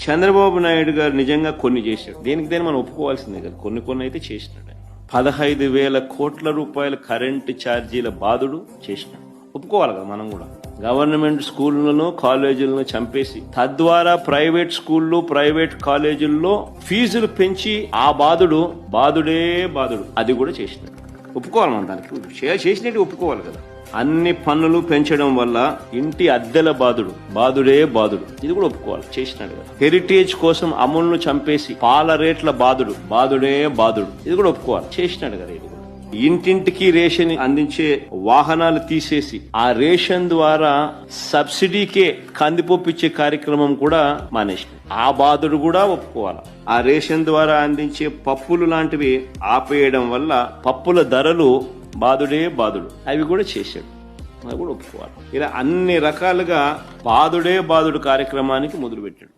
చంద్రబాబు నాయుడు గారు నిజంగా కొన్ని చేశాడు, దేని మనం ఒప్పుకోవాల్సిందే కదా. కొన్ని అయితే చేసినాడు. 15,000 కోట్ల రూపాయల కరెంటు ఛార్జీల బాధుడు చేసినాడు, ఒప్పుకోవాలి కదా మనం కూడా. గవర్నమెంట్ స్కూళ్లను కాలేజీలను చంపేసి తద్వారా ప్రైవేట్ స్కూళ్లు ప్రైవేట్ కాలేజీల్లో ఫీజులు పెంచి ఆ బాధుడే అది కూడా చేసినాడు, ఒప్పుకోవాలి మనం. దానికి చేసినట్టు ఒప్పుకోవాలి కదా. అన్ని పన్నులు పెంచడం వల్ల ఇంటి అద్దెల బాధుడే ఇది కూడా ఒప్పుకోవాలి, చేసినాడు కదా. హెరిటేజ్ కోసం అమలును చంపేసి పాల రేట్ల బాధుడే ఇది కూడా ఒప్పుకోవాలి, చేసినాడు కదా. ఇది కూడా ఇంటింటికి రేషన్ అందించే వాహనాలు తీసేసి ఆ రేషన్ ద్వారా సబ్సిడీకే కందిపప్పు ఇచ్చే కార్యక్రమం కూడా మానేసింది, ఆ బాధుడు కూడా ఒప్పుకోవాలి. ఆ రేషన్ ద్వారా అందించే పప్పులు లాంటివి ఆపేయడం వల్ల పప్పుల ధరలు బాధుడే అవి కూడా చేశాడు, అది కూడా ఒప్పుకోవాలి. ఇలా అన్ని రకాలుగా బాధుడే కార్యక్రమానికి మొదలుపెట్టాడు.